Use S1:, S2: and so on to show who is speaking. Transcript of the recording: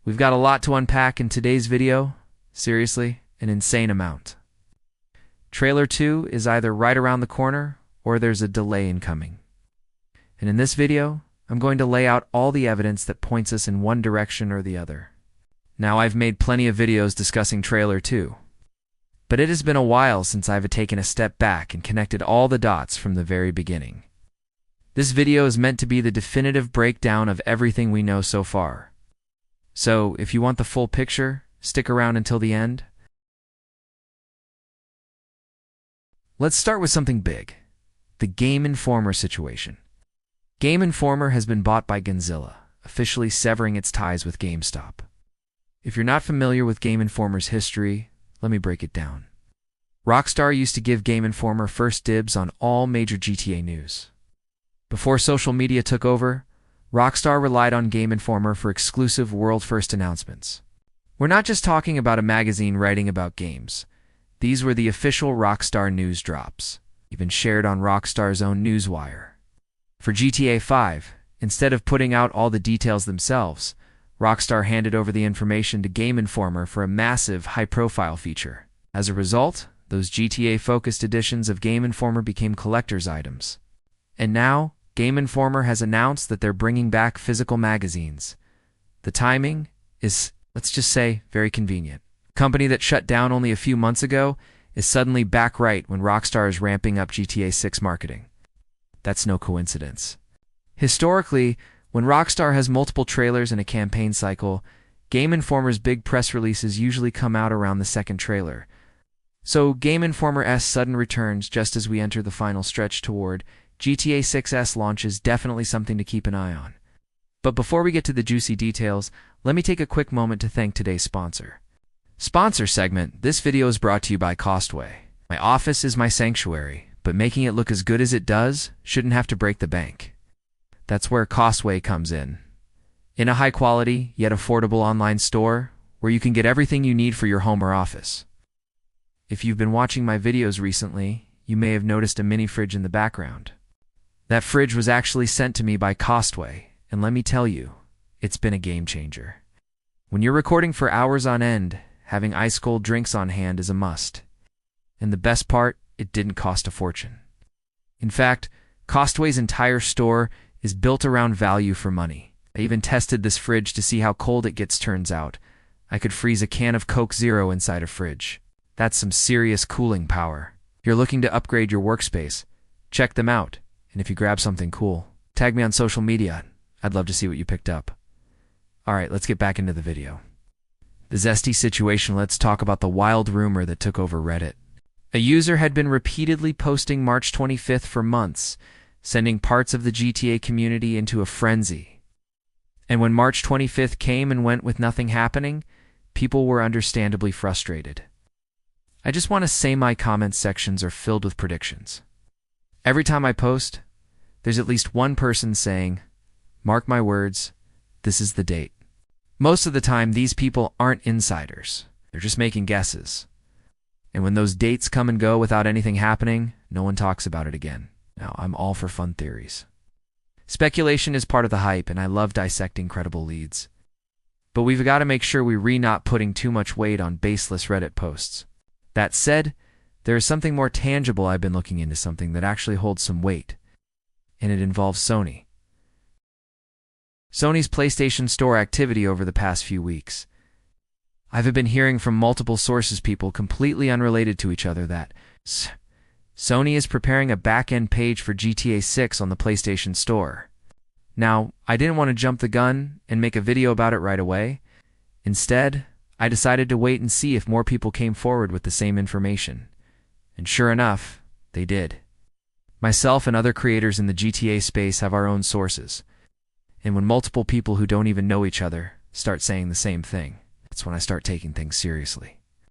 S1: We've got a lot to unpack in today's video. Seriously, an insane amount. Trailer 2 is either right around the corner or there's a delay in coming. And in this video, I'm going to lay out all the evidence that points us in one direction or the other. Now, I've made plenty of videos discussing Trailer 2, but it has been a while since I've taken a step back and connected all the dots from the very beginning. This video is meant to be the definitive breakdown of everything we know so far. So, if you want the full picture, stick around until the end. Let's start with something big, the Game Informer situation. Game Informer has been bought by Godzilla, officially severing its ties with GameStop. If you're not familiar with Game Informer's history, let me break it down. Rockstar used to give Game Informer first dibs on all major GTA news. Before social media took over, Rockstar relied on Game Informer for exclusive world-first announcements. We're not just talking about a magazine writing about games. These were the official Rockstar news drops, even shared on Rockstar's own newswire. For GTA 5, instead of putting out all the details themselves, Rockstar handed over the information to Game Informer for a massive, high-profile feature. As a result, those GTA-focused editions of Game Informer became collector's items. And now, Game Informer has announced that they're bringing back physical magazines. The timing is, let's just say, very convenient. A company that shut down only a few months ago is suddenly back right when Rockstar is ramping up GTA 6 marketing. That's no coincidence. Historically, when Rockstar has multiple trailers in a campaign cycle, Game Informer's big press releases usually come out around the second trailer. So Game Informer's sudden returns just as we enter the final stretch toward GTA 6's launch is definitely something to keep an eye on. But before we get to the juicy details, let me take a quick moment to thank today's sponsor. Sponsor segment, this video is brought to you by Costway. My office is my sanctuary, but making it look as good as it does shouldn't have to break the bank. That's where Costway comes in. In a high-quality, yet affordable online store where you can get everything you need for your home or office. If you've been watching my videos recently, you may have noticed a mini fridge in the background. That fridge was actually sent to me by Costway, and let me tell you, it's been a game changer. When you're recording for hours on end, having ice-cold drinks on hand is a must. And the best part, it didn't cost a fortune. In fact, Costway's entire store is built around value for money. I even tested this fridge to see how cold it gets. Turns out, I could freeze a can of Coke Zero inside a fridge. That's some serious cooling power. If you're looking to upgrade your workspace, check them out. And if you grab something cool, tag me on social media. I'd love to see what you picked up. Alright, let's get back into the video. The zesty situation, let's talk about the wild rumor that took over Reddit. A user had been repeatedly posting March 25th for months, sending parts of the GTA community into a frenzy. And when March 25th came and went with nothing happening, people were understandably frustrated. I just want to say my comment sections are filled with predictions. Every time I post, there's at least one person saying, "Mark my words, this is the date." Most of the time, these people aren't insiders. They're just making guesses. And when those dates come and go without anything happening, no one talks about it again. Now, I'm all for fun theories. Speculation is part of the hype, and I love dissecting credible leads. But we've got to make sure we're not putting too much weight on baseless Reddit posts. That said, there is something more tangible. I've been looking into something that actually holds some weight, and it involves Sony. Sony's PlayStation Store activity over the past few weeks. I've been hearing from multiple sources, people completely unrelated to each other, that Sony is preparing a back-end page for GTA 6 on the PlayStation Store. Now, I didn't want to jump the gun and make a video about it right away. Instead, I decided to wait and see if more people came forward with the same information. And sure enough, they did. Myself and other creators in the GTA space have our own sources. And when multiple people who don't even know each other start saying the same thing, that's when I start taking things seriously.